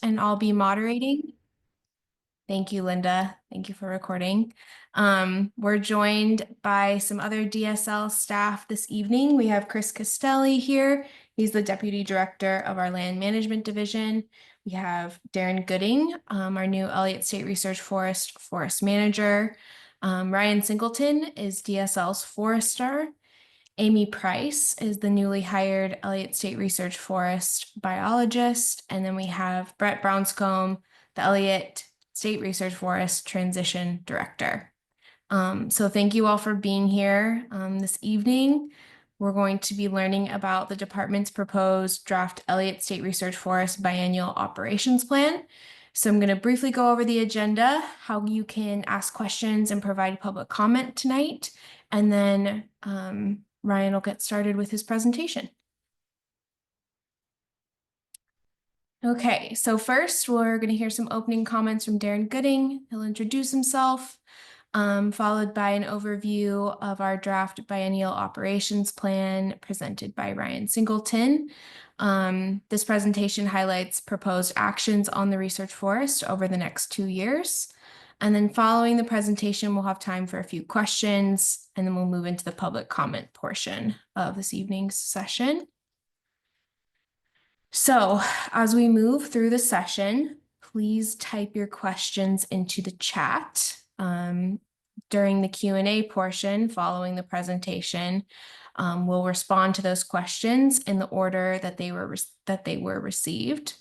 and I'll be moderating. Thank you, Linda. Thank you for recording. We're joined by some other DSL staff this evening. We have Chris Castelli here. He's the Deputy Director of our Land Management Division. We have Darren Gooding, our new Elliott State Research Forest Manager. Ryan Singleton is DSL's Forester. Amy Price is the newly hired Elliott State Research Forest biologist. And then we have Brett Brownscombe, the Elliott State Research Forest Transition Director. So thank you all for being here this evening. We're going to be learning about the department's proposed draft Elliott State Research Forest biennial operations plan. So I'm going to briefly go over the agenda, how you can ask questions and provide public comment tonight, and then Ryan will get started with his presentation. Okay, so first we're going to hear some opening comments from Darren Gooding. He'll introduce himself, followed by an overview of our draft biennial operations plan presented by Ryan Singleton. This presentation highlights proposed actions on the research forest over the next 2 years. And then following the presentation, we'll have time for a few questions, and then we'll move into the public comment portion of this evening's session. So as we move through the session, please type your questions into the chat. During the Q&A portion following the presentation, we'll respond to those questions in the order that they were received.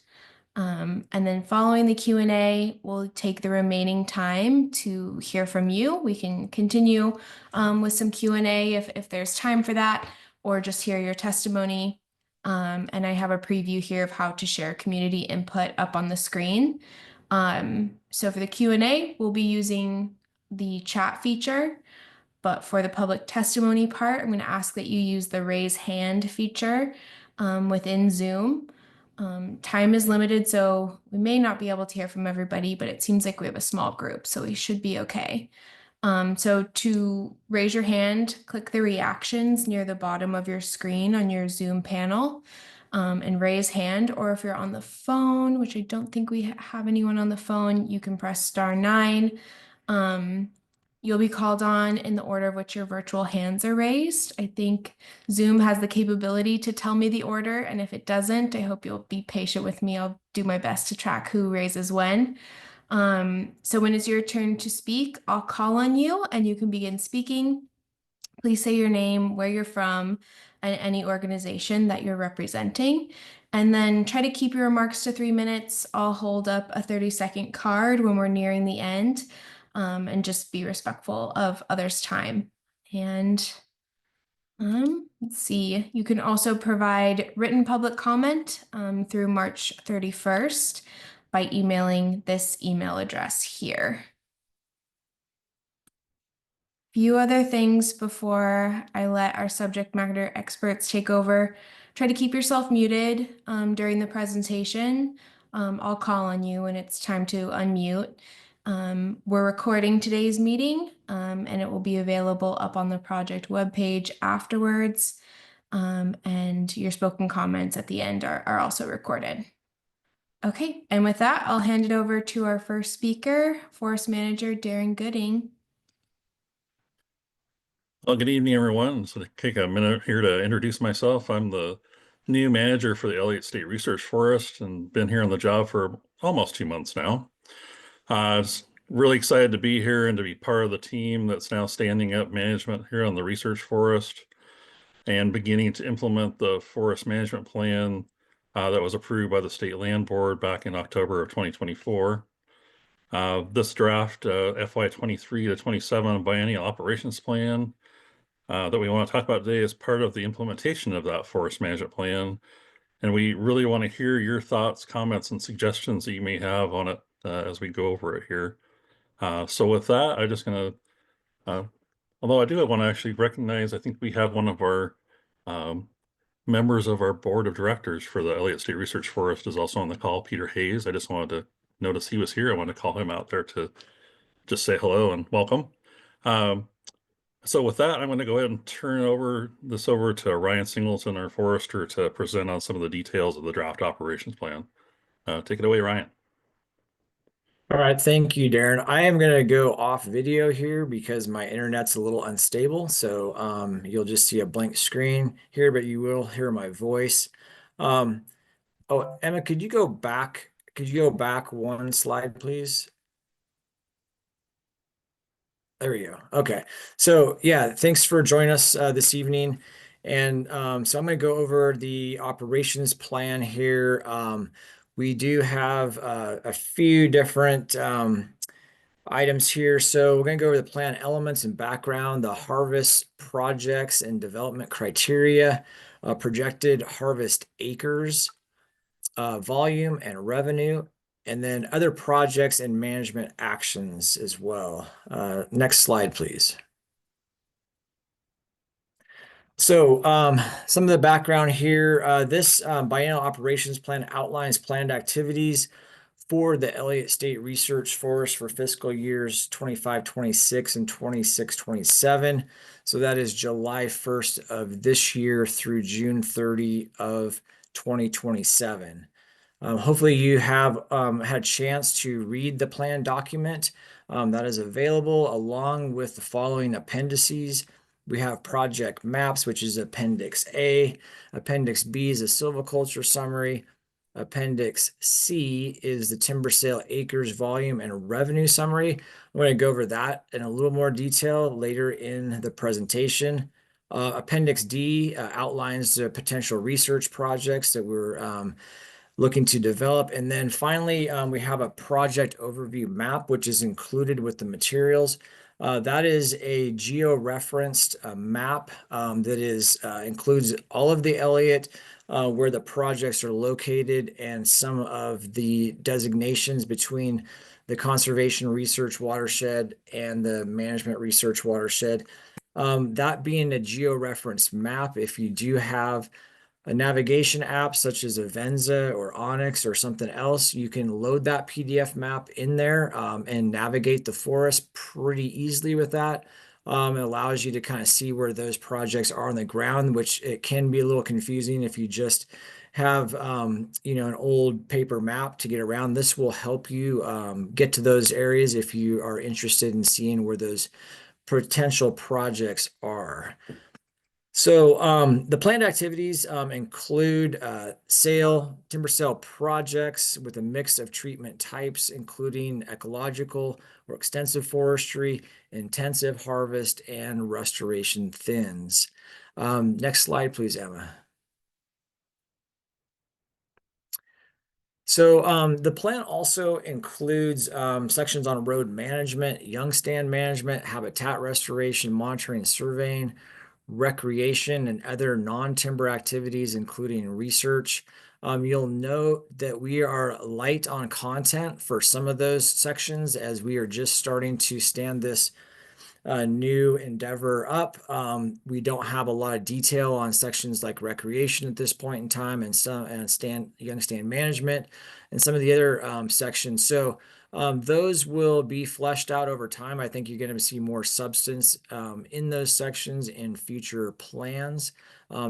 And then following the Q&A, we'll take the remaining time to hear from you. We can continue with some Q&A if there's time for that, or just hear your testimony. And I have a preview here of how to share community input up on the screen. So for the Q&A, we'll be using the chat feature. But for the public testimony part, I'm going to ask that you use the raise hand feature within Zoom. Time is limited, so we may not be able to hear from everybody, but it seems like we have a small group, so we should be okay. So to raise your hand, click the reactions near the bottom of your screen on your Zoom panel and raise hand. Or if you're on the phone, which I don't think we have anyone on the phone, you can press *9. You'll be called on in the order of which your virtual hands are raised. I think Zoom has the capability to tell me the order, and if it doesn't, I hope you'll be patient with me. I'll do my best to track who raises when. So when it's your turn to speak, I'll call on you and you can begin speaking. Please say your name, where you're from, and any organization that you're representing. And then try to keep your remarks to 3 minutes. I'll hold up a 30-second card when we're nearing the end, and just be respectful of others' time. And let's see, you can also provide written public comment through March 31st by emailing this email address here. Few other things before I let our subject matter experts take over. Try to keep yourself muted during the presentation. I'll call on you when it's time to unmute. We're recording today's meeting and it will be available up on the project webpage afterwards. And your spoken comments at the end are also recorded. Okay, and with that, I'll hand it over to our first speaker, Forest Manager Darren Gooding. Well, good evening, everyone. So to take a minute here to introduce myself, I'm the new manager for the Elliott State Research Forest and been here on the job for almost 2 months now. I was really excited to be here and to be part of the team that's now standing up management here on the research forest and beginning to implement the forest management plan that was approved by the State Land Board back in October of 2024. This draft FY23 to 27 biennial operations plan that we want to talk about today is part of the implementation of that forest management plan. And we really want to hear your thoughts, comments, and suggestions that you may have on it as we go over it here. So with that, I'm just going to, although I want to actually recognize, I think we have one of our members of our board of directors for the Elliott State Research Forest is also on the call, Peter Hayes. I just wanted to notice he was here. I wanted to call him out there to just say hello and welcome. So with that, I'm going to go ahead and turn this over to Ryan Singleton, our forester, to present on some of the details of the draft operations plan. Take it away, Ryan. All right, thank you, Darren. I am going to go off video here because my internet's a little unstable. So you'll just see a blank screen here, but you will hear my voice. Um, oh, Emma, could you go back? Could you go back one slide, please? There we go. Okay. So yeah, thanks for joining us this evening. And so I'm going to go over the operations plan here. We do have a few different items here. So we're going to go over the plan elements and background, the harvest projects and development criteria, projected harvest acres, volume and revenue, and then other projects and management actions as well. Next slide, please. So some of the background here, this biennial operations plan outlines planned activities for the Elliott State Research Forest for fiscal years 25-26 and 26-27. So that is July 1st of this year through June 30 of 2027. Hopefully you have had a chance to read the plan document that is available along with the following appendices. We have project maps, which is Appendix A. Appendix B is a silviculture summary. Appendix C is the timber sale acres, volume, and revenue summary. I'm going to go over that in a little more detail later in the presentation. Appendix D outlines the potential research projects that we're looking to develop. And then finally, we have a project overview map, which is included with the materials. That is a geo-referenced map that includes all of the Elliott, where the projects are located, and some of the designations between the conservation research watershed and the management research watershed. That being a geo-referenced map, if you do have a navigation app such as Avenza or Onyx or something else, you can load that PDF map in there and navigate the forest pretty easily with that. It allows you to kind of see where those projects are on the ground, which it can be a little confusing if you just have an old paper map to get around. This will help you get to those areas if you are interested in seeing where those potential projects are. So the planned activities include timber sale projects with a mix of treatment types, including ecological or extensive forestry, intensive harvest, and restoration thins. Next slide, please, Emma. So the plan also includes sections on road management, young stand management, habitat restoration, monitoring and surveying, recreation, and other non-timber activities, including research. You'll note that we are light on content for some of those sections as we are just starting to stand this new endeavor up. We don't have a lot of detail on sections like recreation at this point in time, and young stand management and some of the other sections. So those will be fleshed out over time. I think you're going to see more substance in those sections in future plans.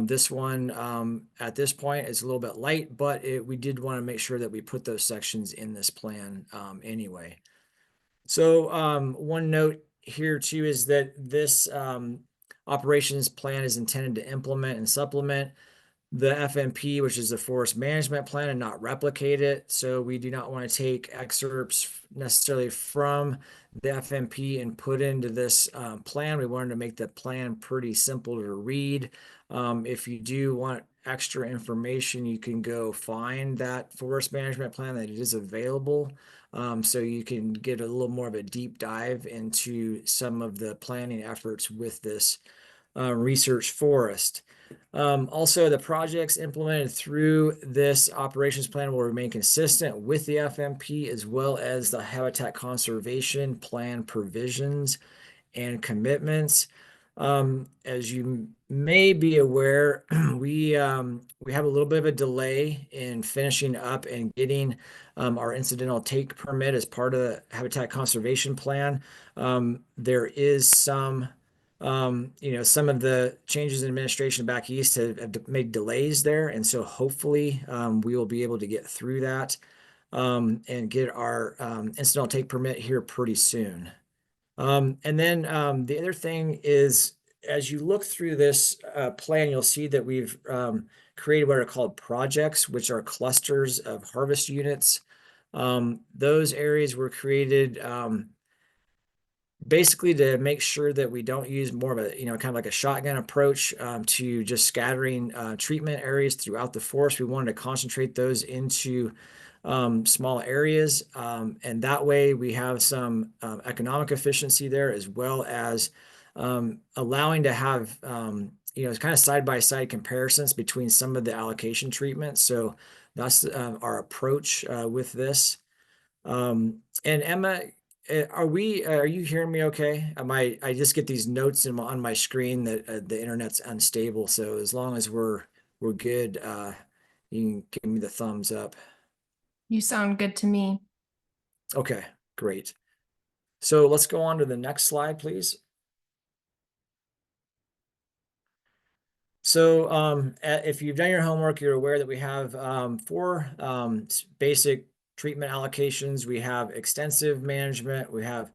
This one at this point is a little bit light, but we did want to make sure that we put those sections in this plan anyway. So one note here too is that this operations plan is intended to implement and supplement the FMP, which is the forest management plan, and not replicate it. So we do not want to take excerpts necessarily from the FMP and put into this plan. We wanted to make the plan pretty simple to read. If you do want extra information, you can go find that forest management plan that is available. So you can get a little more of a deep dive into some of the planning efforts with this research forest. Also, the projects implemented through this operations plan will remain consistent with the FMP, as well as the habitat conservation plan provisions and commitments. As you may be aware, we have a little bit of a delay in finishing up and getting our incidental take permit as part of the habitat conservation plan. There is some of the changes in administration back east have made delays there. And so hopefully we will be able to get through that and get our incidental take permit here pretty soon. And then the other thing is, as you look through this plan, you'll see that we've created what are called projects, which are clusters of harvest units. Those areas were created basically to make sure that we don't use more of a, kind of like a shotgun approach to just scattering treatment areas throughout the forest. We wanted to concentrate those into small areas. And that way we have some economic efficiency there, as well as allowing to have, kind of side-by-side comparisons between some of the allocation treatments. So that's our approach with this. And Emma, are you hearing me okay? I just get these notes on my screen that the internet's unstable. So as long as we're good, you can give me the thumbs up. You sound good to me. Okay, great. So let's go on to the next slide, please. So if you've done your homework, you're aware that we have four basic treatment allocations. We have extensive management, we have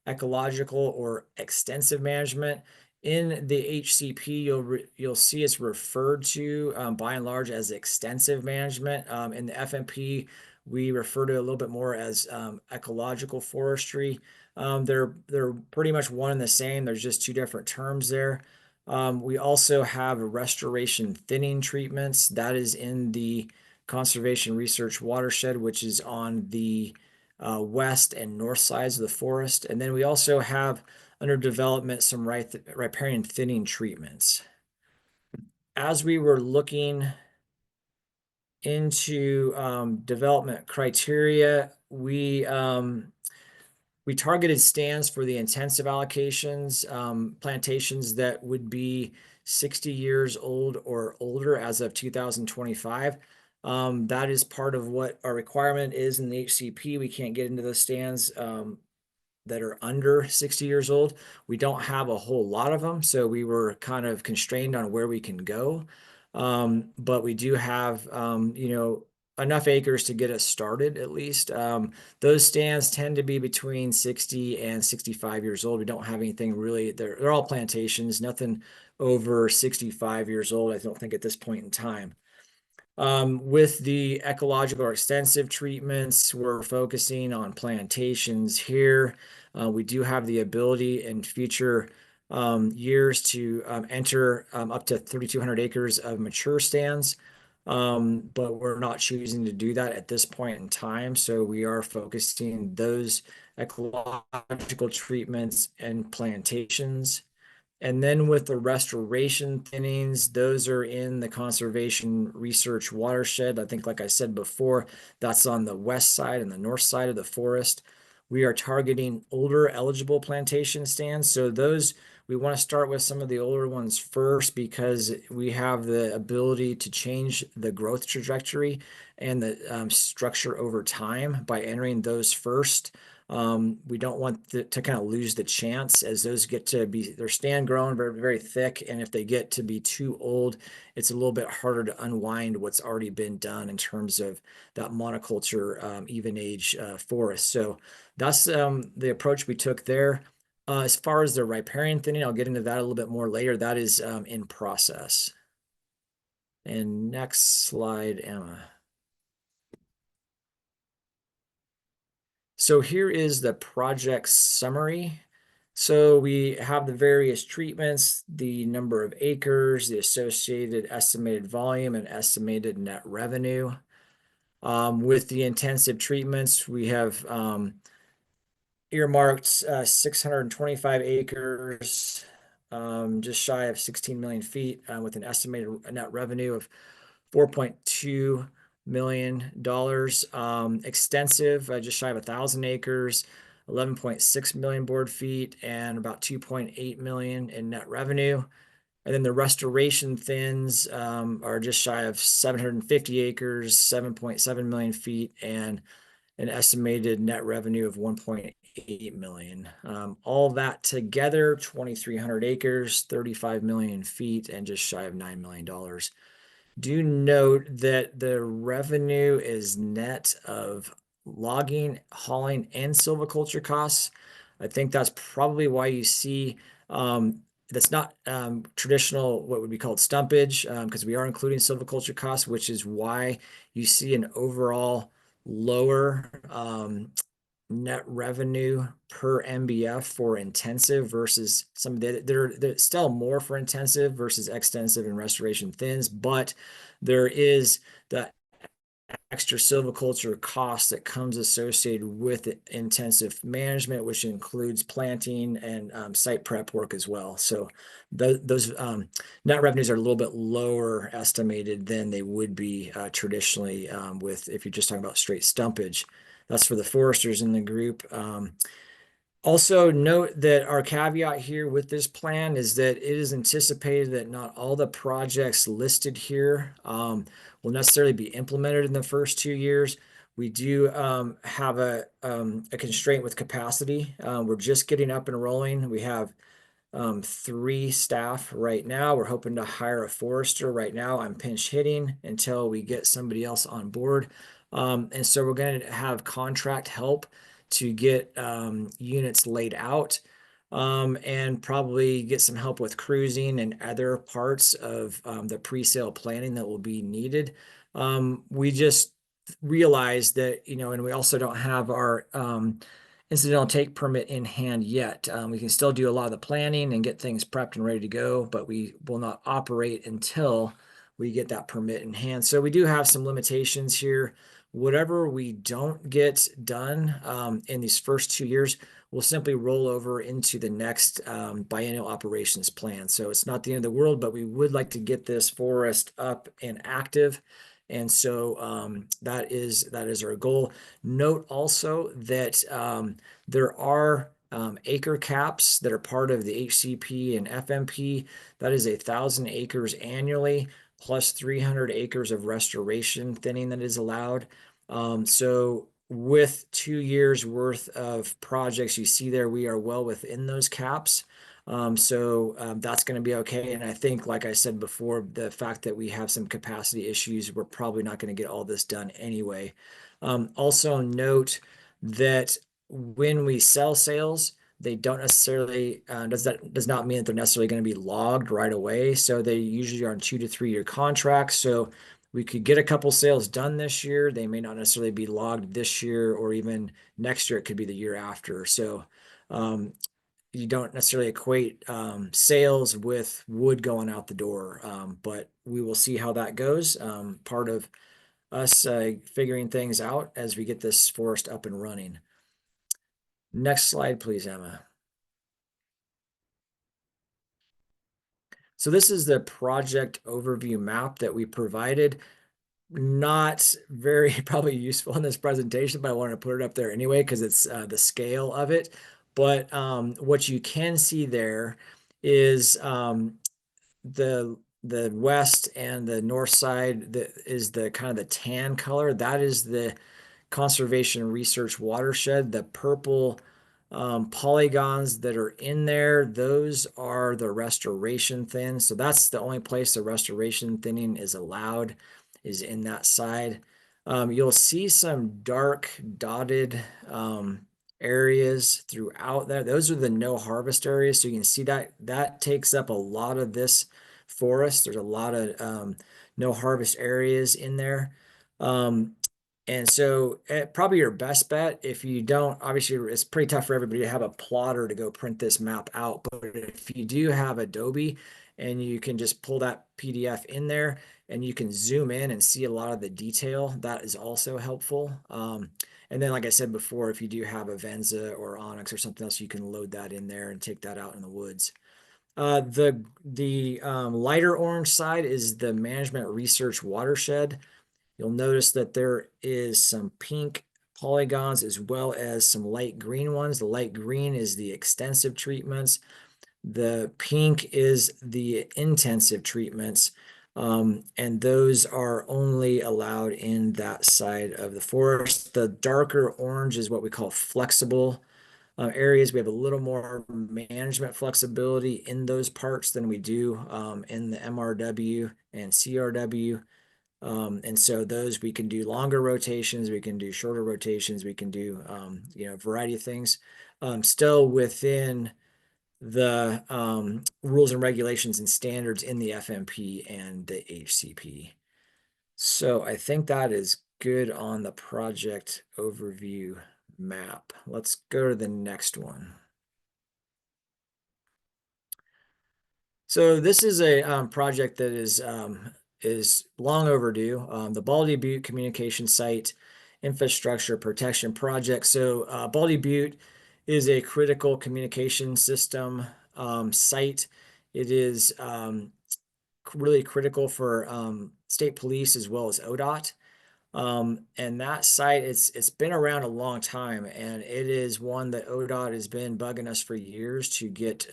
ecological or extensive management. In the HCP, you'll see it's referred to by and large as extensive management. In the FMP, we refer to it a little bit more as ecological forestry. They're pretty much one and the same. There's just two different terms there. We also have restoration thinning treatments. That is in the conservation research watershed, which is on the west and north sides of the forest. And then we also have under development some riparian thinning treatments. As we were looking into development criteria, we targeted stands for the intensive allocations, plantations that would be 60 years old or older as of 2025. That is part of what our requirement is in the HCP. We can't get into those stands that are under 60 years old. We don't have a whole lot of them, so we were kind of constrained on where we can go. But we do have, enough acres to get us started at least. Those stands tend to be between 60 and 65 years old. We don't have anything really, they're all plantations, nothing over 65 years old, I don't think at this point in time. With the ecological or extensive treatments, we're focusing on plantations here. We do have the ability in future years to enter up to 3,200 acres of mature stands, but we're not choosing to do that at this point in time. So we are focusing those ecological treatments and plantations. And then with the restoration thinnings, those are in the conservation research watershed. I think, like I said before, that's on the west side and the north side of the forest. We are targeting older eligible plantation stands. So those, we want to start with some of the older ones first because we have the ability to change the growth trajectory and the structure over time by entering those first. We don't want to kind of lose the chance as those get to be, they're stand grown very, very thick. And if they get to be too old, it's a little bit harder to unwind what's already been done in terms of that monoculture even age forest. So that's the approach we took there. As far as the riparian thinning, I'll get into that a little bit more later. That is in process. And next slide, Emma. So here is the project summary. So we have the various treatments, the number of acres, the associated estimated volume, and estimated net revenue. With the intensive treatments, we have earmarked 625 acres, just shy of 16 million feet, with an estimated net revenue of $4.2 million. Extensive, just shy of 1,000 acres, 11.6 million board feet, and about 2.8 million in net revenue. And then the restoration thins are just shy of 750 acres, 7.7 million feet, and an estimated net revenue of 1.8 million. All that together, 2,300 acres, 35 million feet, and just shy of $9 million. Do note that the revenue is net of logging, hauling, and silviculture costs. I think that's probably why you see that's not traditional, what would be called stumpage, because we are including silviculture costs, which is why you see an overall lower net revenue per MBF for intensive versus some of they're still more for intensive versus extensive and restoration thins, but there is the extra silviculture cost that comes associated with intensive management, which includes planting and site prep work as well. So those net revenues are a little bit lower estimated than they would be traditionally with if you're just talking about straight stumpage. That's for the foresters in the group. Also note that our caveat here with this plan is that it is anticipated that not all the projects listed here will necessarily be implemented in the first 2 years. We do have a constraint with capacity. We're just getting up and rolling. We have 3 staff right now. We're hoping to hire a forester. Right now, I'm pinch hitting until we get somebody else on board. And so we're going to have contract help to get units laid out and probably get some help with cruising and other parts of the pre-sale planning that will be needed. We just realized that, and we also don't have our incidental take permit in hand yet. We can still do a lot of the planning and get things prepped and ready to go, but we will not operate until we get that permit in hand. So we do have some limitations here. Whatever we don't get done in these first 2 years, we'll simply roll over into the next biennial operations plan. So it's not the end of the world, but we would like to get this forest up and active. And so that is our goal. Note also that there are acre caps that are part of the HCP and FMP. That is 1,000 acres annually, plus 300 acres of restoration thinning that is allowed. So with 2 years worth of projects, you see there, we are well within those caps. So that's going to be okay. And I think, like I said before, the fact that we have some capacity issues, we're probably not going to get all this done anyway. Also note that when we sell sales, they don't necessarily does not mean that they're necessarily going to be logged right away. So they usually are on 2 to 3 year contracts. So we could get a couple sales done this year. They may not necessarily be logged this year or even next year. It could be the year after. So you don't necessarily equate sales with wood going out the door, but we will see how that goes. Part of us figuring things out as we get this forest up and running. Next slide, please, Emma. So this is the project overview map that we provided. Not very probably useful in this presentation, but I want to put it up there anyway because it's the scale of it. But what you can see there is the west and the north side that is the kind of the tan color. That is the conservation research watershed. The purple polygons that are in there, those are the restoration thins. So that's the only place the restoration thinning is allowed, is in that side. You'll see some dark dotted areas throughout there. Those are the no harvest areas. So you can see that takes up a lot of this forest. There's a lot of no harvest areas in there. And so probably your best bet, if you don't, obviously it's pretty tough for everybody to have a plotter to go print this map out. But if you do have Adobe and you can just pull that PDF in there and you can zoom in and see a lot of the detail, that is also helpful. And then, like I said before, if you do have a Venza or Onyx or something else, you can load that in there and take that out in the woods. The lighter orange side is the management research watershed. You'll notice that there is some pink polygons as well as some light green ones. The light green is the extensive treatments. The pink is the intensive treatments. And those are only allowed in that side of the forest. The darker orange is what we call flexible areas. We have a little more management flexibility in those parts than we do in the MRW and CRW. And so those we can do longer rotations, we can do shorter rotations, we can do a variety of things, still within the rules and regulations and standards in the FMP and the HCP. So I think that is good on the project overview map. Let's go to the next one. So this is a project that is long overdue. The Baldy Butte Communication Site Infrastructure Protection Project. So Baldy Butte is a critical communication system site. It is really critical for state police as well as ODOT. And that site, it's been around a long time, and it is one that ODOT has been bugging us for years to get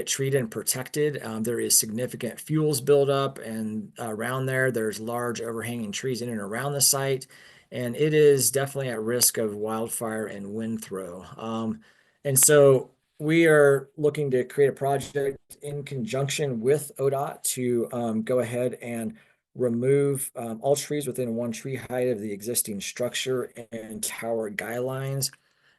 treated and protected. There is significant fuels buildup, and around there, there's large overhanging trees in and around the site, and it is definitely at risk of wildfire and wind throw. And so we are looking to create a project in conjunction with ODOT to go ahead and remove all trees within 1 tree height of the existing structure and tower guidelines,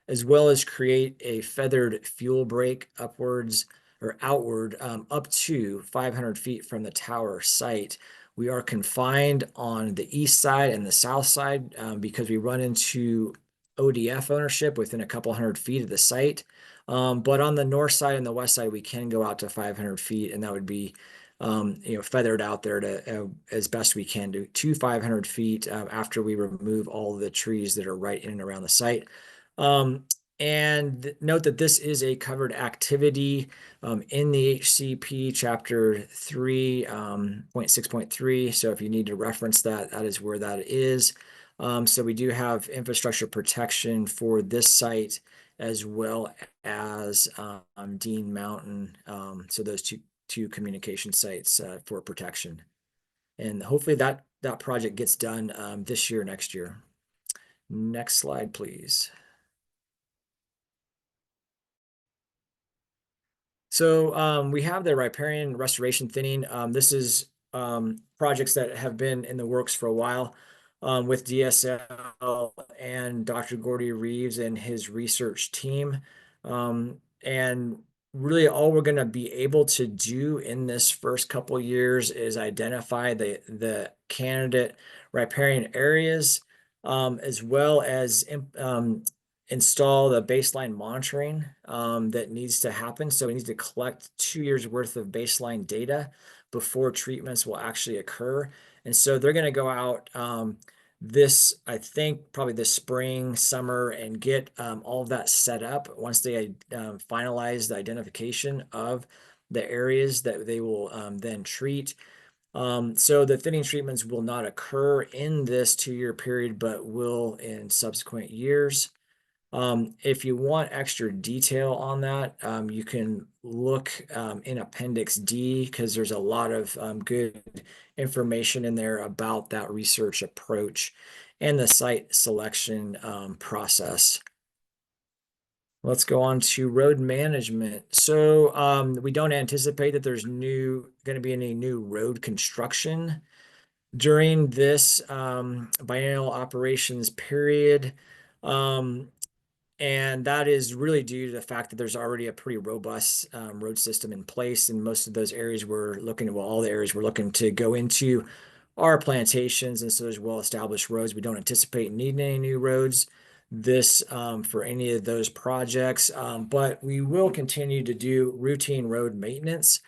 as well as create a feathered fuel break upwards or outward up to 500 feet from the tower site. We are confined on the east side and the south side because we run into ODF ownership within a couple hundred feet of the site. But on the north side and the west side, we can go out to 500 feet, and that would be feathered out there to as best we can to 500 feet after we remove all of the trees that are right in and around the site. And note that this is a covered activity in the HCP Chapter 3.6.3. So if you need to reference that, that is where that is. So we do have infrastructure protection for this site as well as Dean Mountain. So those two communication sites for protection. And hopefully that project gets done this year, next year. Next slide, please. So we have the riparian restoration thinning. This is projects that have been in the works for a while with DSL and Dr. Gordy Reeves and his research team. And really all we're going to be able to do in this first couple years is identify the candidate riparian areas, as well as install the baseline monitoring that needs to happen. So we need to collect 2 years worth of baseline data before treatments will actually occur. And so they're going to go out I think probably this spring, summer, and get all of that set up once they finalize the identification of the areas that they will then treat. So the thinning treatments will not occur in this 2-year period, but will in subsequent years. If you want extra detail on that, you can look in Appendix D because there's a lot of good information in there about that research approach and the site selection process. Let's go on to road management. So we don't anticipate that there's going to be any new road construction during this biennial operations period. And that is really due to the fact that there's already a pretty robust road system in place. And most of those areas all the areas we're looking to go into are plantations. And so there's well-established roads. We don't anticipate needing any new roads for any of those projects. But we will continue to do routine road maintenance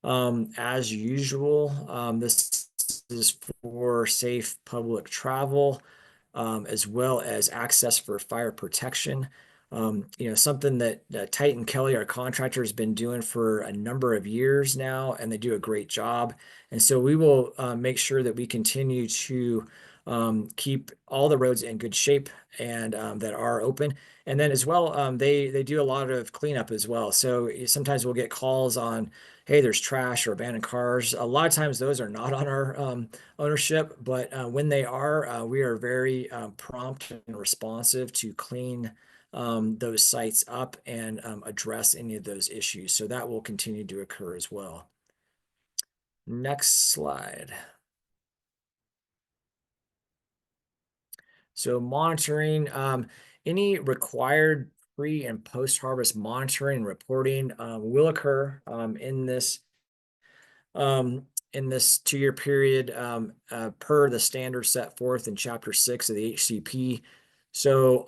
as usual. This is for safe public travel, as well as access for fire protection. Something that Titan Kelly, our contractor, has been doing for a number of years now, and they do a great job. And so we will make sure that we continue to keep all the roads in good shape and that are open. And then as well, they do a lot of cleanup as well. So sometimes we'll get calls on, hey, there's trash or abandoned cars. A lot of times those are not on our ownership, but when they are, we are very prompt and responsive to clean those sites up and address any of those issues. So that will continue to occur as well. Next slide. So monitoring, any required pre and post-harvest monitoring and reporting will occur um, in this 2-year period per the standards set forth in Chapter 6 of the HCP. So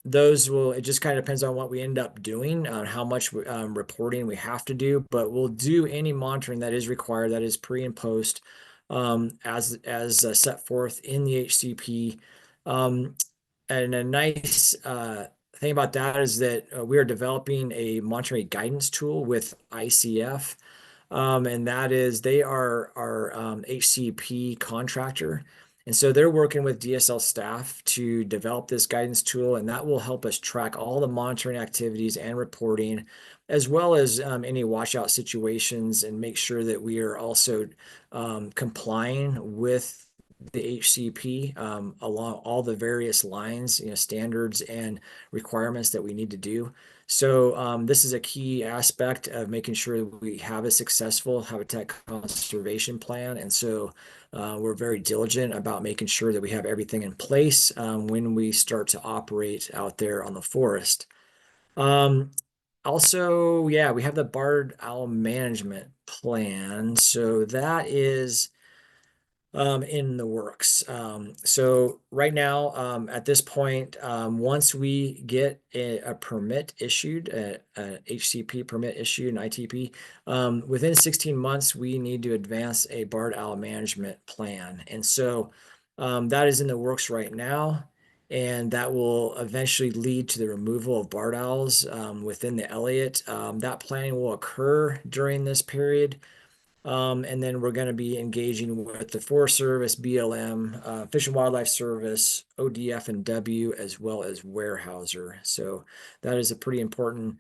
it just kind of depends on what we end up doing, how much reporting we have to do, but we'll do any monitoring that is required, that is pre and post, as set forth in the HCP. And a nice thing about that is that we are developing a monitoring guidance tool with ICF. And that is they are our HCP contractor. And so they're working with DSL staff to develop this guidance tool, and that will help us track all the monitoring activities and reporting, as well as any washout situations, and make sure that we are also complying with the HCP along all the various lines, standards and requirements that we need to do. So this is a key aspect of making sure that we have a successful habitat conservation plan. And so we're very diligent about making sure that we have everything in place when we start to operate out there on the forest. Also, yeah, we have the barred owl management plan. So that is in the works. So right now, at this point, once we get a permit issued, a HCP permit issued, an ITP, within 16 months, we need to advance a barred owl management plan. And so that is in the works right now. And that will eventually lead to the removal of barred owls within the Elliott. That planning will occur during this period. And then we're going to be engaging with the Forest Service, BLM, Fish and Wildlife Service, ODF and W, as well as Weyerhaeuser. So that is a pretty important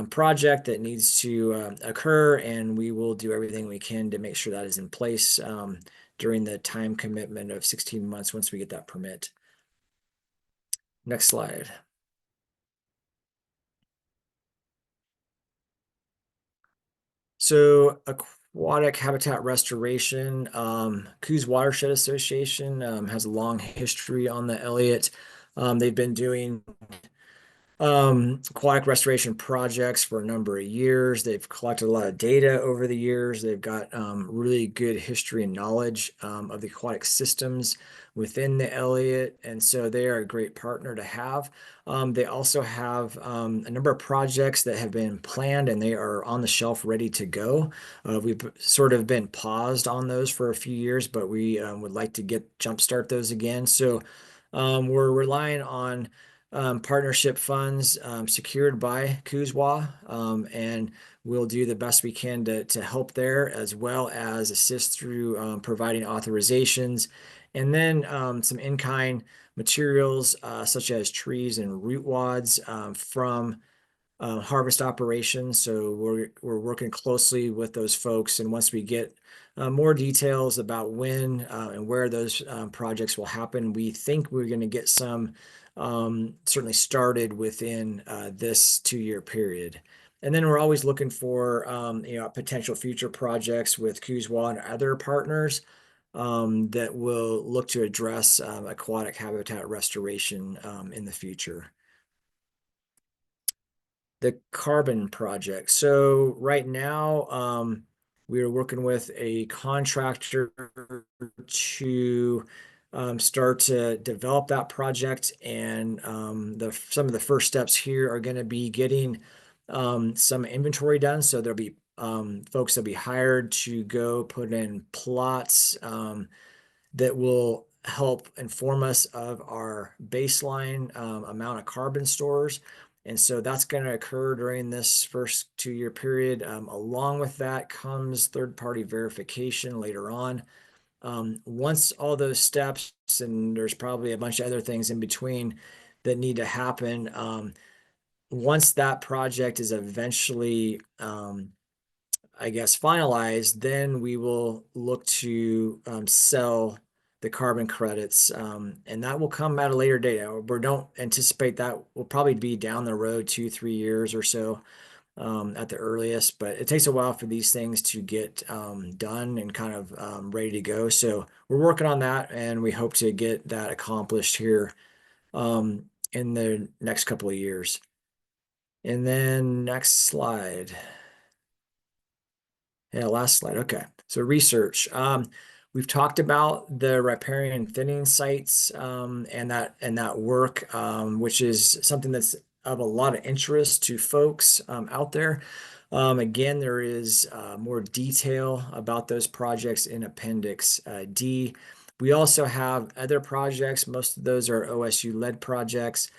project that needs to occur, and we will do everything we can to make sure that is in place during the time commitment of 16 months once we get that permit. Next slide. So aquatic habitat restoration, Coos Watershed Association has a long history on the Elliott. They've been doing aquatic restoration projects for a number of years. They've collected a lot of data over the years. They've got really good history and knowledge of the aquatic systems within the Elliott, and so they are a great partner to have. They also have a number of projects that have been planned, and they are on the shelf ready to go. We've sort of been paused on those for a few years, but we would like to jumpstart those again. So we're relying on partnership funds secured by CUSWA, and we'll do the best we can to help there, as well as assist through providing authorizations, and then some in-kind materials such as trees and root wads from harvest operations. So we're working closely with those folks, and once we get more details about when and where those projects will happen, we think we're going to get some certainly started within this 2-year period. And then we're always looking for potential future projects with CUSWA and other partners that will look to address aquatic habitat restoration in the future. The carbon project. So right now, we are working with a contractor to start to develop that project, and some of the first steps here are going to be getting some inventory done. So there'll be folks that'll be hired to go put in plots that will help inform us of our baseline amount of carbon stores. And so that's going to occur during this first 2-year period. Along with that comes third-party verification later on. Once all those steps, and there's probably a bunch of other things in between that need to happen, once that project is eventually finalized, then we will look to sell the carbon credits, and that will come at a later date. We don't anticipate that will probably be down the road 2-3 years or so. at the earliest, but it takes a while for these things to get done and kind of ready to go. So we're working on that, and we hope to get that accomplished here in the next couple of years. And then next slide. Yeah, last slide. Okay. So research. We've talked about the riparian thinning sites and that work, which is something that's of a lot of interest to folks out there. Again, there is more detail about those projects in Appendix D. We also have other projects. Most of those are OSU-led projects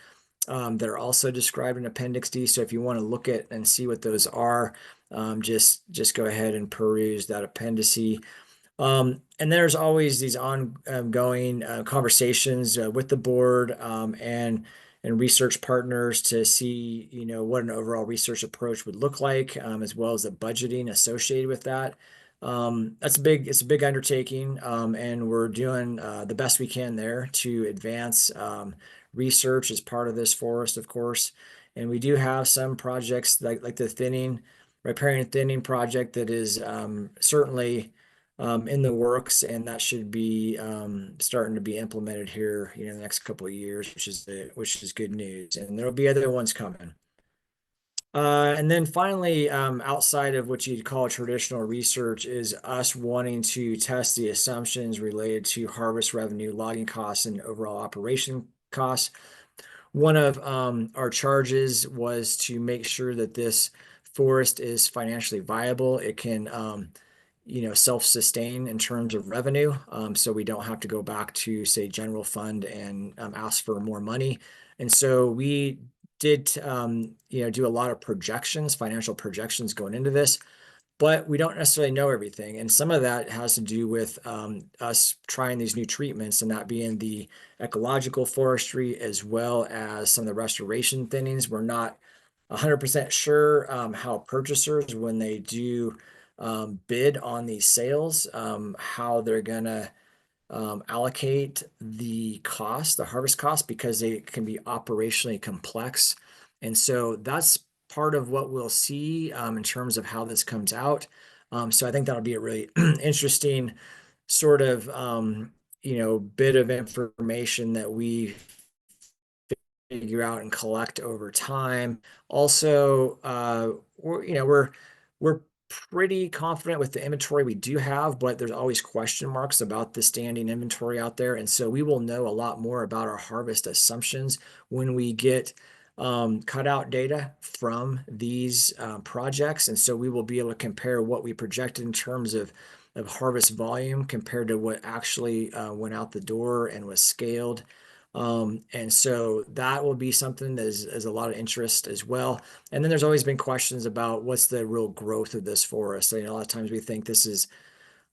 that are also described in Appendix D. So if you want to look at and see what those are, just go ahead and peruse that appendice. And there's always these ongoing conversations with the board and research partners to see, what an overall research approach would look like, as well as the budgeting associated with that. It's a big undertaking, and we're doing the best we can there to advance research as part of this forest, of course. And we do have some projects like the riparian thinning project that is certainly in the works, and that should be starting to be implemented here, in the next couple of years, which is good news. And there'll be other ones coming. And then finally, outside of what you'd call traditional research, is us wanting to test the assumptions related to harvest revenue, logging costs, and overall operation costs. One of our charges was to make sure that this forest is financially viable. It can self-sustain in terms of revenue. So we don't have to go back to, say, general fund and ask for more money. And so we did, do a lot of projections, financial projections going into this, but we don't necessarily know everything. And some of that has to do with us trying these new treatments, and that being the ecological forestry as well as some of the restoration thinnings. We're not 100% sure how purchasers, when they do bid on these sales, how they're going to allocate the harvest cost, because they can be operationally complex. And so that's part of what we'll see in terms of how this comes out. So I think that'll be a really interesting sort of, bit of information that we figure out and collect over time. Also, we're pretty confident with the inventory we do have, but there's always question marks about the standing inventory out there. And so we will know a lot more about our harvest assumptions when we get cutout data from these projects. And so we will be able to compare what we projected in terms of harvest volume compared to what actually went out the door and was scaled. And so that will be something that is a lot of interest as well. And then there's always been questions about what's the real growth of this forest. A lot of times we think this is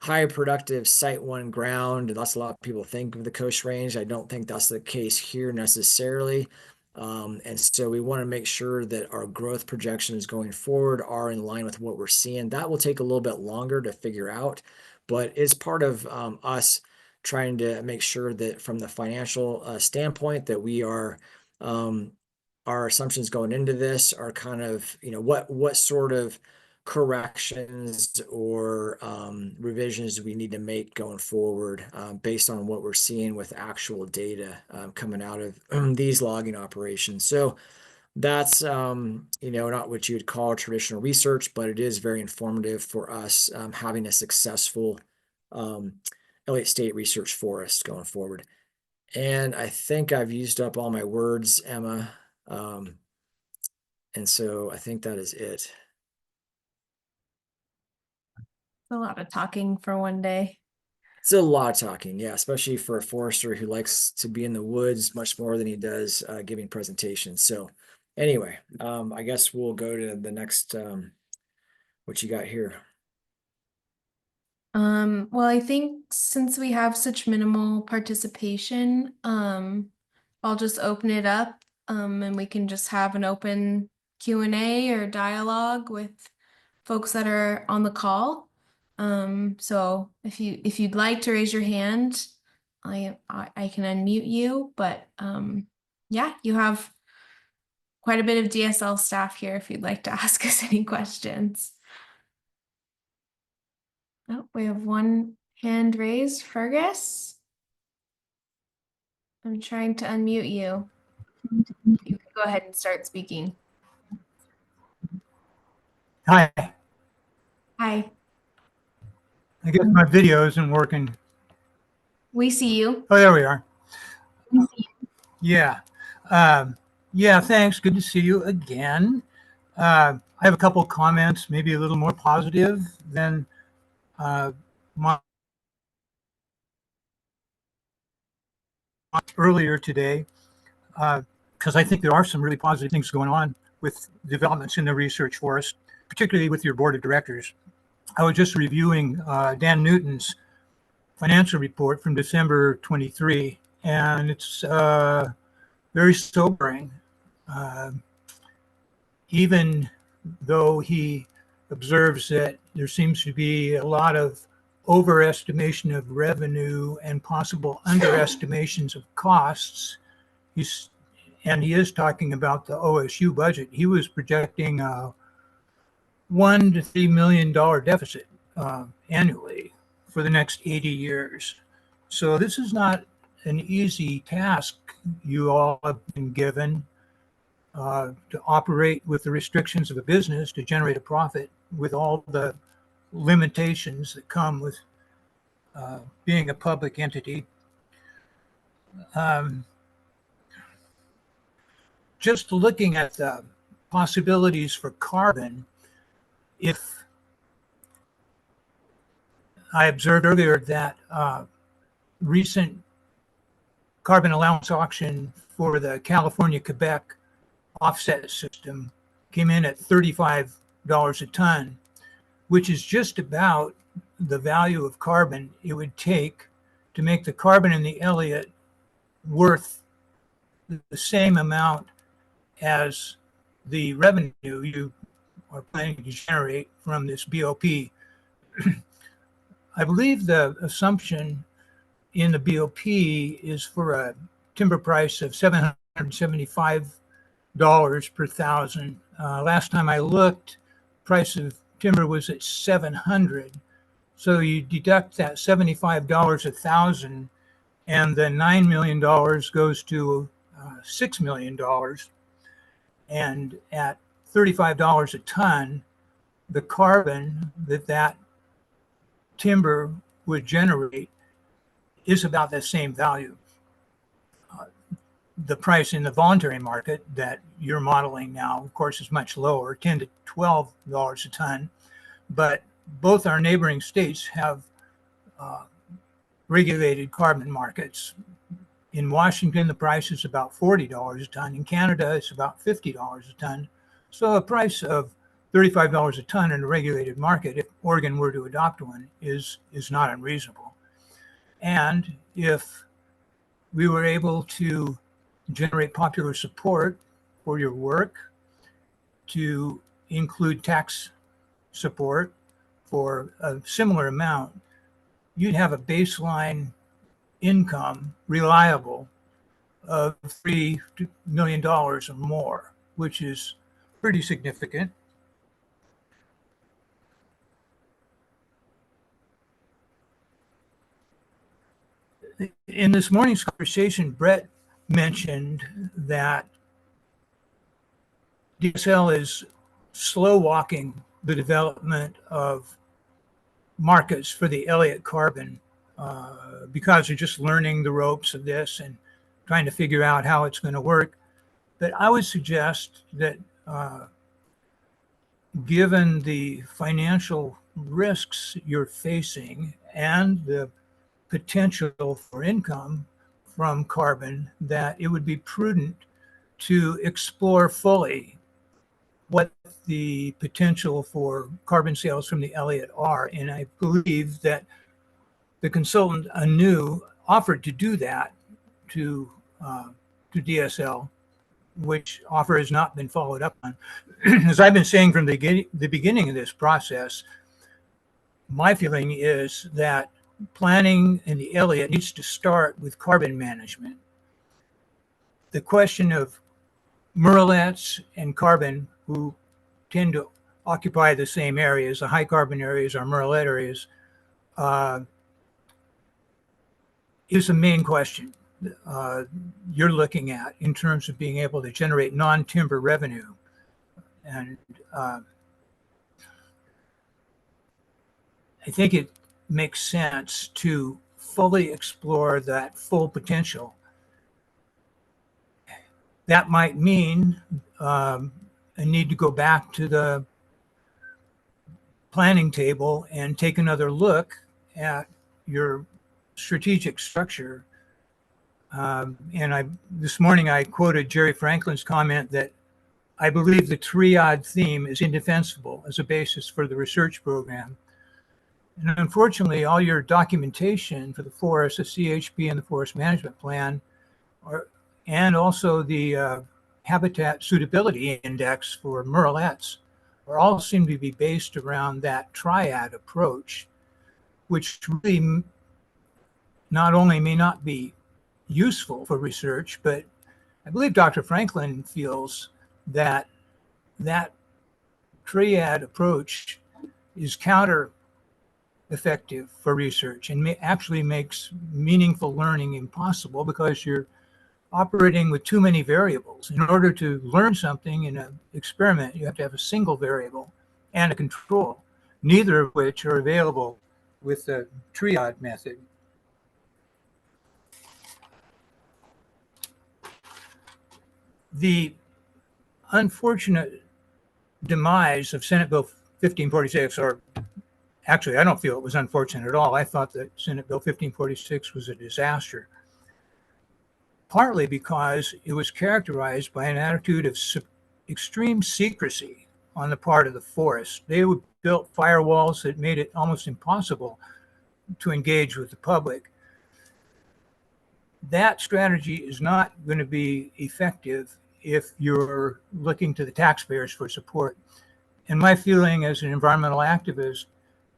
high productive site one ground, and that's a lot of people think of the Coast Range. I don't think that's the case here necessarily. And so we want to make sure that our growth projections going forward are in line with what we're seeing. That will take a little bit longer to figure out, but it's part of us trying to make sure that from the financial standpoint that we are our assumptions going into this are kind of, what sort of corrections or revisions we need to make going forward based on what we're seeing with actual data coming out of these logging operations. So that's, not what you would call traditional research, but it is very informative for us having a successful Elliott State Research Forest going forward. And I think I've used up all my words, Emma. And so I think that is it. A lot of talking for one day. It's a lot of talking, yeah, especially for a forester who likes to be in the woods much more than he does giving presentations. So anyway, I guess we'll go to the next, what you got here. Well, I think since we have such minimal participation, I'll just open it up, and we can just have an open Q&A or dialogue with folks that are on the call. So if you'd like to raise your hand, I can unmute you, but yeah, you have quite a bit of DSL staff here if you'd like to ask us any questions. Oh, we have one hand raised. Fergus? I'm trying to unmute you. You can go ahead and start speaking. Hi, Hi, I guess my video isn't working. we see you. Oh, there we are. Yeah. Yeah, thanks. Good to see you again. I have a couple comments, maybe a little more positive than my earlier today, because I think there are some really positive things going on with developments in the research forest, particularly with your board of directors. I was just reviewing Dan Newton's financial report from December 23, and it's very sobering. Uh, Even though he observes that there seems to be a lot of overestimation of revenue and possible underestimations of costs, he is talking about the OSU budget. He was projecting a $1 to $3 million deficit annually for the next 80 years. So this is not an easy task you all have been given to operate with the restrictions of a business to generate a profit with all the limitations that come with being a public entity. Um, just looking at the possibilities for carbon, if I observed earlier that recent carbon allowance auction for the California Quebec offset system came in at $35 a ton, which is just about the value of carbon it would take to make the carbon in the Elliott worth the same amount as the revenue you are planning to generate from this BOP. I believe the assumption in the BOP is for a timber price of $775 per thousand. Last time I looked, price of timber was at 700. So you deduct that $75 a thousand, and the $9 million goes to $6 million. And at $35 a ton, the carbon that timber would generate is about the same value. The price in the voluntary market that you're modeling now, of course, is much lower, $10 to $12 a ton. But both our neighboring states have regulated carbon markets. In Washington, the price is about $40 a ton. In Canada, it's about $50 a ton. So a price of $35 a ton in a regulated market, if Oregon were to adopt one, is not unreasonable. And if we were able to generate popular support for your work, to include tax support for a similar amount, you'd have a baseline income reliable of $3 million or more, which is pretty significant. In this morning's conversation, Brett mentioned that DSL is slow walking the development of markets for the Elliott carbon because they're just learning the ropes of this and trying to figure out how it's going to work. But I would suggest that given the financial risks you're facing and the potential for income from carbon, that it would be prudent to explore fully what the potential for carbon sales from the Elliott are. And I believe that the consultant Anu offered to do that to DSL, which offer has not been followed up on. As I've been saying from the beginning of this process, my feeling is that planning in the Elliott needs to start with carbon management. The question of murrelets and carbon, who tend to occupy the same areas, the high carbon areas are murrelet areas, is the main question you're looking at in terms of being able to generate non-timber revenue. And I think it makes sense to fully explore that full potential. That might mean a need to go back to the planning table and take another look at your strategic structure. And this morning I quoted Jerry Franklin's comment that I believe the triad theme is indefensible as a basis for the research program. And unfortunately, all your documentation for the forest, the CHP and the forest management plan, and also the habitat suitability index for murrelets, all seem to be based around that triad approach, which really not only may not be useful for research, but I believe Dr. Franklin feels that that triad approach is counter effective for research and actually makes meaningful learning impossible because you're operating with too many variables. In order to learn something in an experiment, you have to have a single variable and a control, neither of which are available with the triad method. The unfortunate demise of Senate Bill 1546, or actually, I don't feel it was unfortunate at all. I thought that Senate Bill 1546 was a disaster, partly because it was characterized by an attitude of extreme secrecy on the part of the forest. They built firewalls that made it almost impossible to engage with the public. That strategy is not going to be effective if you're looking to the taxpayers for support. And my feeling as an environmental activist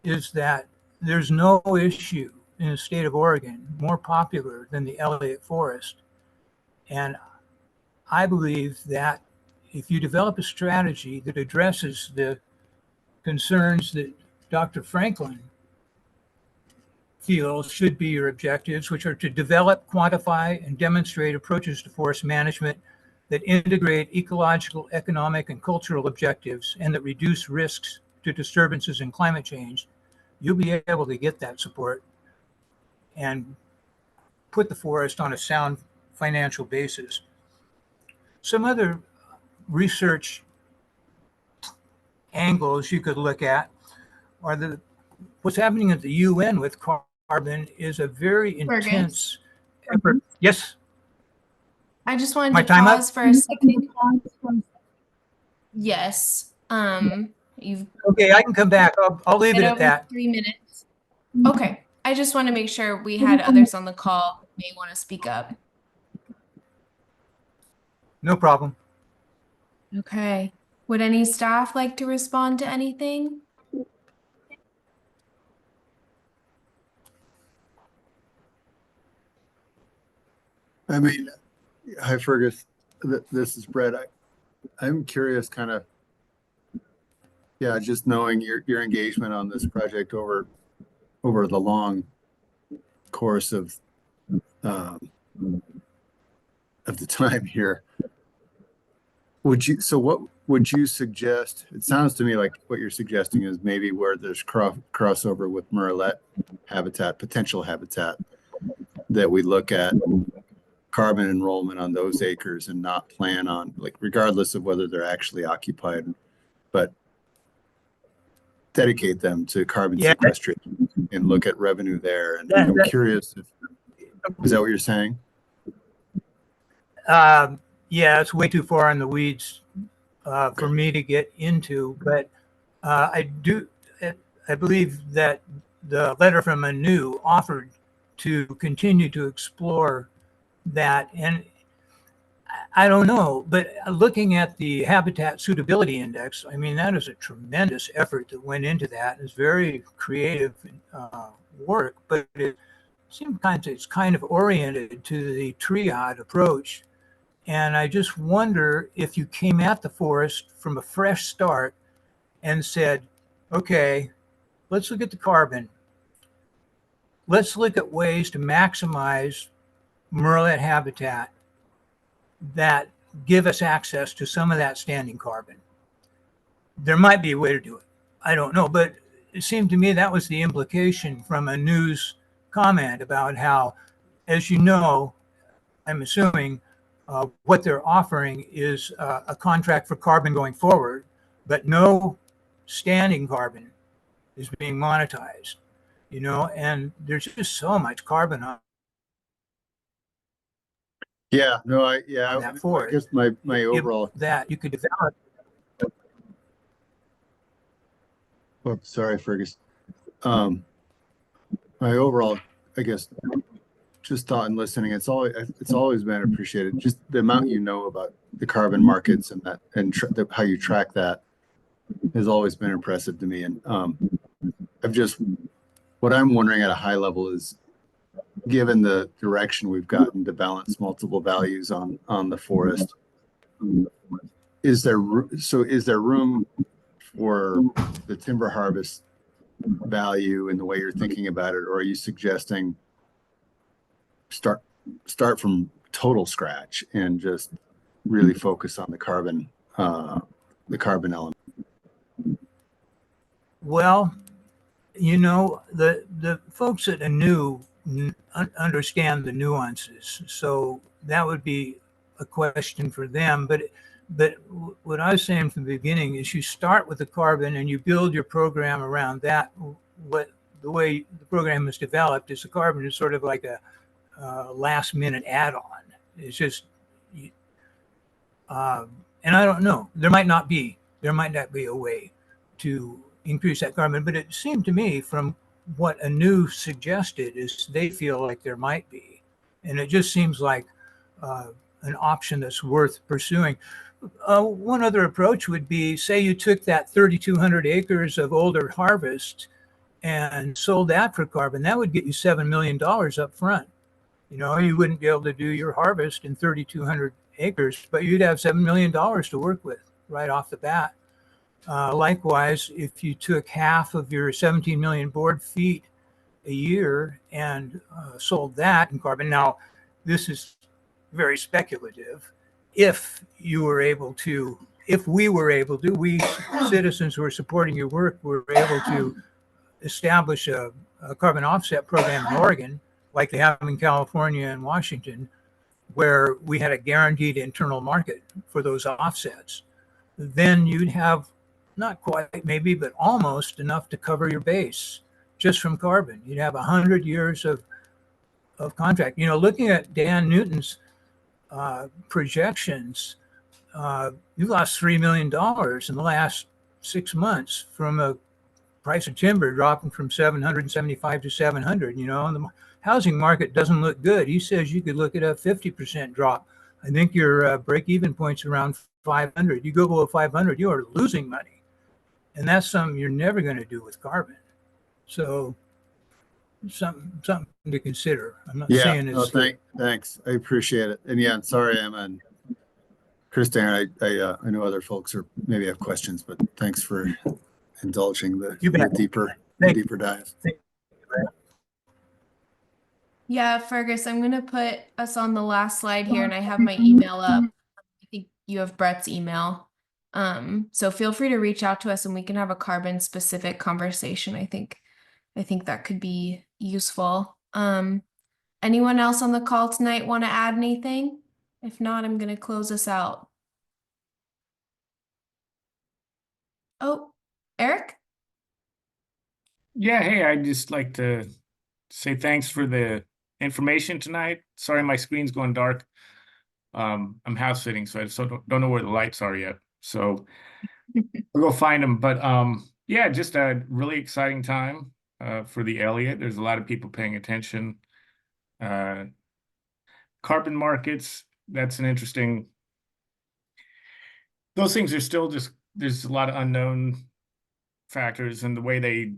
is that there's no issue in the state of Oregon more popular than the Elliott Forest. And I believe that if you develop a strategy that addresses the concerns that Dr. Franklin feels should be your objectives, which are to develop, quantify, and demonstrate approaches to forest management that integrate ecological, economic, and cultural objectives and that reduce risks to disturbances in climate change, you'll be able to get that support and put the forest on a sound financial basis. Some other research angles you could look at are what's happening at the UN with carbon is a very intense effort. Yes? I just wanted My to time up? pause for a second. Yes. You've Okay, I can come back. I'll leave it been at over that. 3 minutes. Okay. I just want to make sure we had others on the call who may want to speak up. No problem. Okay. Would any staff like to respond to anything? I mean, hi Fergus, this is Brett. I'm curious, kind of, yeah, just knowing your engagement on this project over the long course of the time here. What would you suggest? It sounds to me like what you're suggesting is maybe where there's crossover with murrelet habitat, potential habitat, that we look at carbon enrollment on those acres and not plan on, like, regardless of whether they're actually occupied, but dedicate them to carbon sequestration and look at revenue there. And I'm curious is that what you're saying? Yeah, it's way too far in the weeds for me to get into, but I believe that the letter from Anu offered to continue to explore that. And I don't know, but looking at the habitat suitability index, I mean, that is a tremendous effort that went into that. It's very creative work, but it's kind of oriented to the triad approach. And I just wonder if you came at the forest from a fresh start and said, okay, let's look at the carbon. Let's look at ways to maximize murrelet habitat that give us access to some of that standing carbon. There might be a way to do it. I don't know, but it seemed to me that was the implication from a news comment about how, as you know, I'm assuming what they're offering is a contract for carbon going forward, but no standing carbon is being monetized, you know, and there's just so much carbon on Yeah, no, I that forest. guess my overall, that you could develop. oh, sorry, Fergus. My overall, I guess, just thought and listening, it's always been appreciated. Just the amount you know about the carbon markets and that, and how you track that has always been impressive to me. And what I'm wondering at a high level is, given the direction we've gotten to balance multiple values on the forest, is there room for the timber harvest value in the way you're thinking about it, or are you suggesting start from total scratch and just really focus on the carbon element? Well, you know, the folks at ANU understand the nuances, so that would be a question for them. But what I was saying from the beginning is you start with the carbon and you build your program around that. What the way the program is developed is the carbon is sort of like a last minute add-on. It's just, and I don't know. There might not be a way to increase that carbon, but it seemed to me from what ANU suggested is they feel like there might be, and it just seems like an option that's worth pursuing. One other approach would be, say you took that 3,200 acres of older harvest and sold that for carbon. That would get you $7 million up front. You know, you wouldn't be able to do your harvest in 3,200 acres, but you'd have $7 million to work with right off the bat. Likewise, if you took half of your 17 million board feet a year and sold that in carbon. Now, this is very speculative. If we were able to, we citizens who are supporting your work were able to establish a carbon offset program in Oregon, like they have in California and Washington, where we had a guaranteed internal market for those offsets, then you'd have not quite maybe, but almost enough to cover your base just from carbon. You'd have 100 years of contract. You know, looking at Dan Newton's projections, you lost $3 million in the last 6 months from a price of timber dropping from 775 to 700. You know, and the housing market doesn't look good. He says you could look at a 50% drop. I think your break-even point's around 500. You go below 500, you are losing money, and that's something you're never going to do with carbon. So, something to consider. I'm not saying it's. Thanks. I appreciate it. And yeah, I'm sorry, Emma and Kristen. I know other folks are maybe have questions, but thanks for indulging the deeper dive. Yeah, Fergus, I'm gonna put us on the last slide here, and I have my email up. I think you have Brett's email. So feel free to reach out to us and we can have a carbon specific conversation. I think that could be useful. Anyone else on the call tonight want to add anything? If not, I'm gonna close us out. Oh, Eric? Yeah, hey, I'd just like to say thanks for the information tonight. Sorry, my screen's going dark. I'm house sitting, so I just don't know where the lights are yet. So I'll go find them. But yeah, just a really exciting time for the Elliott. There's a lot of people paying attention. Carbon markets, that's an interesting. Those things are still just, there's a lot of unknown factors, and the way they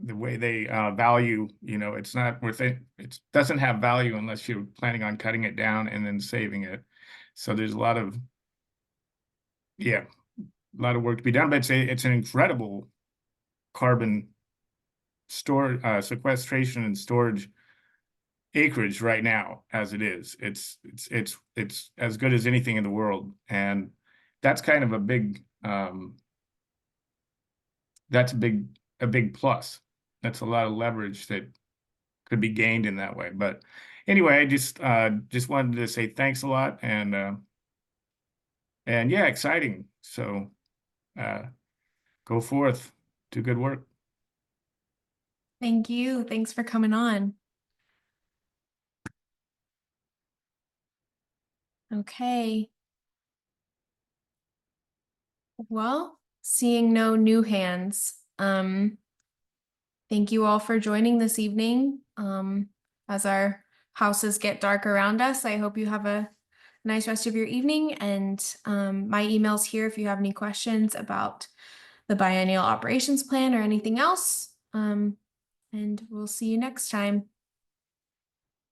the way they value, it's not worth it. It doesn't have value unless you're planning on cutting it down and then saving it. So there's a lot of work to be done, but it's an incredible carbon sequestration and storage acreage right now as it is. It's as good as anything in the world, and that's kind of a big a big plus. That's a lot of leverage that could be gained in that way. But anyway, I just wanted to say thanks a lot, and yeah, exciting. So go forth, do good work. Thank you. Thanks for coming on. Okay. Well, seeing no new hands, thank you all for joining this evening. As our houses get dark around us, I hope you have a nice rest of your evening, and my email's here if you have any questions about the biennial operations plan or anything else. And we'll see you next time.